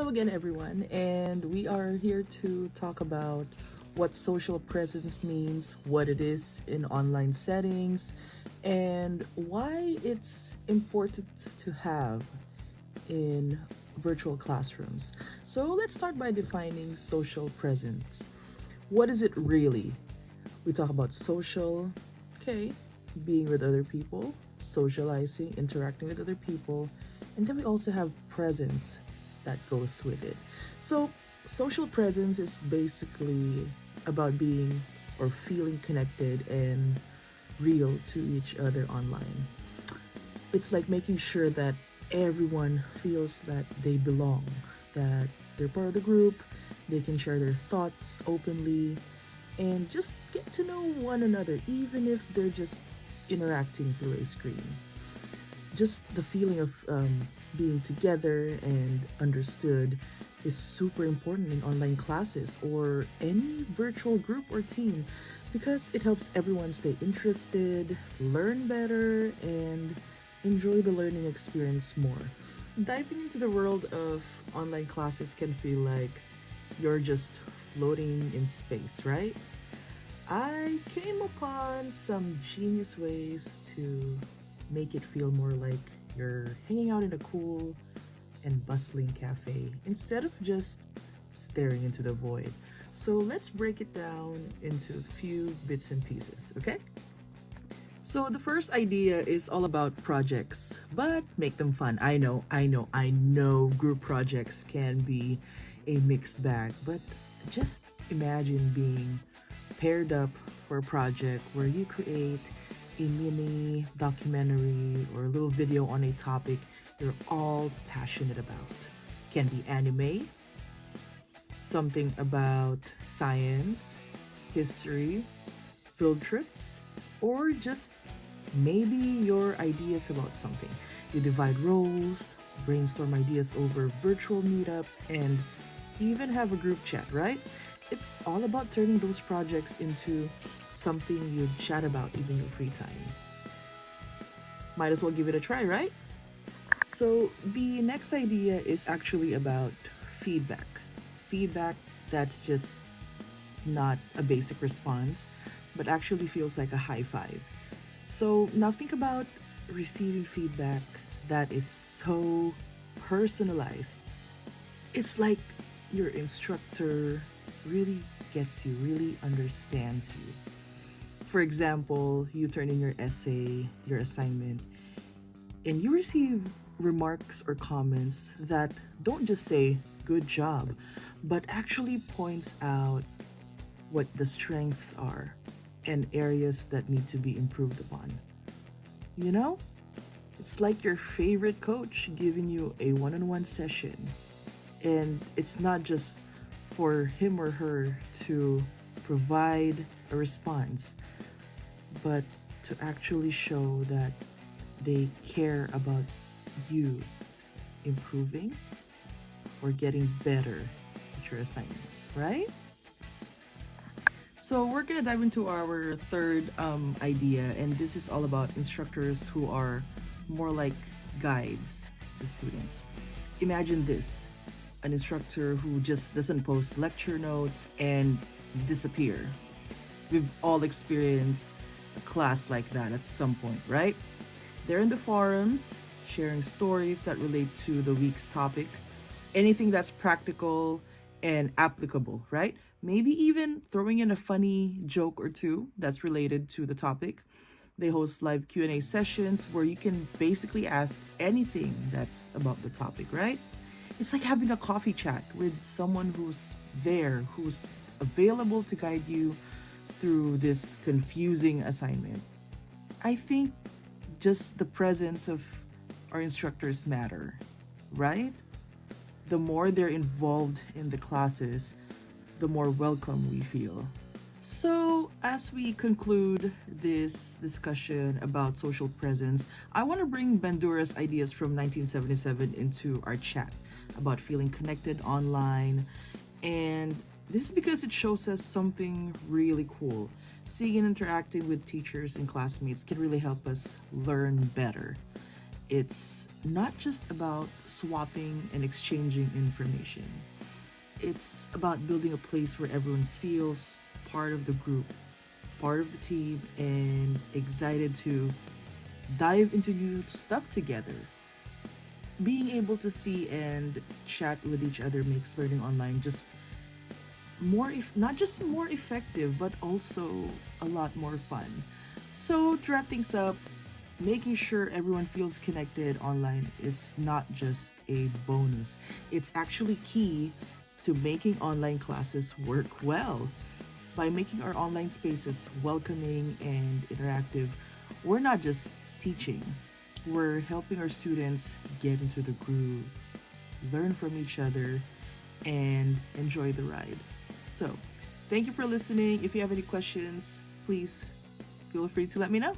Hello again, everyone, and we are here to talk about what social presence means, what it is in online settings, and why it's important to have in virtual classrooms. So let's start by defining social presence. What is it really? We talk about social, okay, being with other people, socializing, interacting with other people, and then we also have presence that goes with it. So, social presence is basically about being or feeling connected and real to each other online. It's like making sure that everyone feels that they belong, that they're part of the group, they can share their thoughts openly, and just get to know one another, even if they're just interacting through a screen. Just the feeling of being together and understood is super important in online classes or any virtual group or team because it helps everyone stay interested, learn better, and enjoy the learning experience more. Diving into the world of online classes can feel like you're just floating in space, right? I came upon some genius ways to make it feel more like you're hanging out in a cool and bustling cafe instead of just staring into the void. So let's break it down into a few bits and pieces, okay? So the first idea is all about projects, but make them fun. I know group projects can be a mixed bag, but just imagine being paired up for a project where you create a mini documentary or a little video on a topic you're all passionate about. Can be anime, something about science, history, field trips, or just maybe your ideas about something. You divide roles, brainstorm ideas over virtual meetups, and even have a group chat, right? It's all about turning those projects into something you chat about even in your free time. Might as well give it a try, right? So the next idea is actually about feedback. Feedback that's just not a basic response, but actually feels like a high five. So now think about receiving feedback that is so personalized. It's like your instructor really gets you, really understands you. For example, you turn in your essay, your assignment, and you receive remarks or comments that don't just say good job, but actually points out what the strengths are and areas that need to be improved upon. You know, it's like your favorite coach giving you a one-on-one session. And it's not just for him or her to provide a response, but to actually show that they care about you improving or getting better at your assignment, right? So we're gonna dive into our third idea, and this is all about instructors who are more like guides to students. Imagine this: an instructor who just doesn't post lecture notes and disappear. We've all experienced a class like that at some point, right? They're in the forums, sharing stories that relate to the week's topic, anything that's practical and applicable, right? Maybe even throwing in a funny joke or two that's related to the topic. They host live Q&A sessions where you can basically ask anything that's about the topic, right? It's like having a coffee chat with someone who's there, who's available to guide you through this confusing assignment. I think just the presence of our instructors matter, right? The more they're involved in the classes, the more welcome we feel. So, as we conclude this discussion about social presence, I want to bring Bandura's ideas from 1977 into our chat about feeling connected online. And this is because it shows us something really cool. Seeing and interacting with teachers and classmates can really help us learn better. It's not just about swapping and exchanging information. It's about building a place where everyone feels part of the group, part of the team, and excited to dive into new stuff together. Being able to see and chat with each other makes learning online just not just more effective, but also a lot more fun. So, to wrap things up, making sure everyone feels connected online is not just a bonus, it's actually key to making online classes work well. By making our online spaces welcoming and interactive, we're not just teaching, we're helping our students get into the groove, learn from each other, and enjoy the ride. So, thank you for listening. If you have any questions, please feel free to let me know.